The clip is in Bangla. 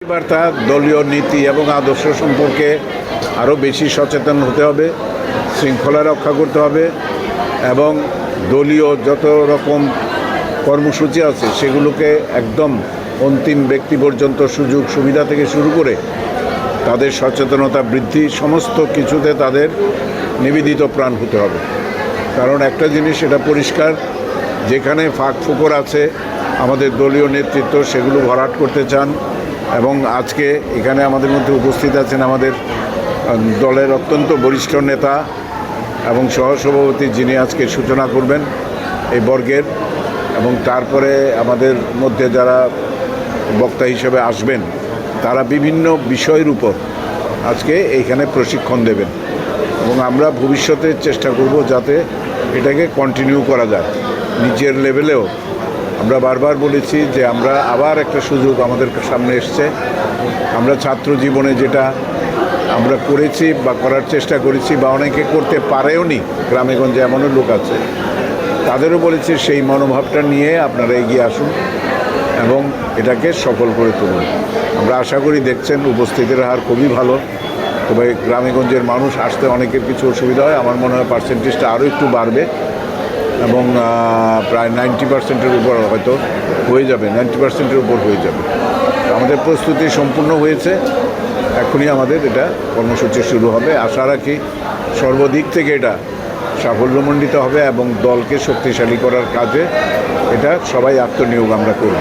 বার্তা দলীয় নীতি এবং আদর্শ সম্পর্কে আরও বেশি সচেতন হতে হবে, শৃঙ্খলা রক্ষা করতে হবে এবং দলীয় যত রকম কর্মসূচি আছে সেগুলোকে একদম অন্তিম ব্যক্তি পর্যন্ত সুযোগ সুবিধা থেকে শুরু করে তাদের সচেতনতা বৃদ্ধি সমস্ত কিছুতে তাদের নিবেদিত প্রাণ হতে হবে। কারণ একটা জিনিস এটা পরিষ্কার, যেখানে ফাঁক ফোকর আছে আমাদের দলীয় নেতৃত্ব সেগুলো ভরাট করতে চান। এবং আজকে এখানে আমাদের মধ্যে উপস্থিত আছেন আমাদের দলের অত্যন্ত বরিষ্ঠ নেতা এবং সহসভাপতি, যিনি আজকে সূচনা করবেন এই বর্গের, এবং তারপরে আমাদের মধ্যে যারা বক্তা হিসেবে আসবেন তারা বিভিন্ন বিষয়ের উপর আজকে এইখানে প্রশিক্ষণ দেবেন এবং আমরা ভবিষ্যতে চেষ্টা করব যাতে এটাকে কন্টিনিউ করা যায়। নিজের লেভেলেও আমরা বারবার বলেছি যে আমরা আবার একটা সুযোগ আমাদের সামনে এসছে। আমরা ছাত্র জীবনে যেটা আমরা করেছি বা করার চেষ্টা করেছি বা অনেকে করতে পারেও নি, গ্রামেগঞ্জে এমনও লোক আছে, তাদেরও বলেছি সেই মনোভাবটা নিয়ে আপনারা এগিয়ে আসুন এবং এটাকে সফল করে তুলুন। আমরা আশা করি দেখছেন উপস্থিতির হার খুবই ভালো, তবে গ্রামেগঞ্জের মানুষ আসতে অনেকের কিছু অসুবিধা হয়। আমার মনে হয় পার্সেন্টেজটা আরও একটু বাড়বে এবং প্রায় 90%-এর উপর হয়তো হয়ে যাবে, 90%-এর উপর হয়ে যাবে। আমাদের প্রস্তুতি সম্পূর্ণ হয়েছে, এখনই আমাদের এটা কর্মসূচি শুরু হবে। আশা রাখি সর্বদিক থেকে এটা সাফল্যমণ্ডিত হবে এবং দলকে শক্তিশালী করার কাজে এটা সবাই আত্মনিয়োগ আমরা করব।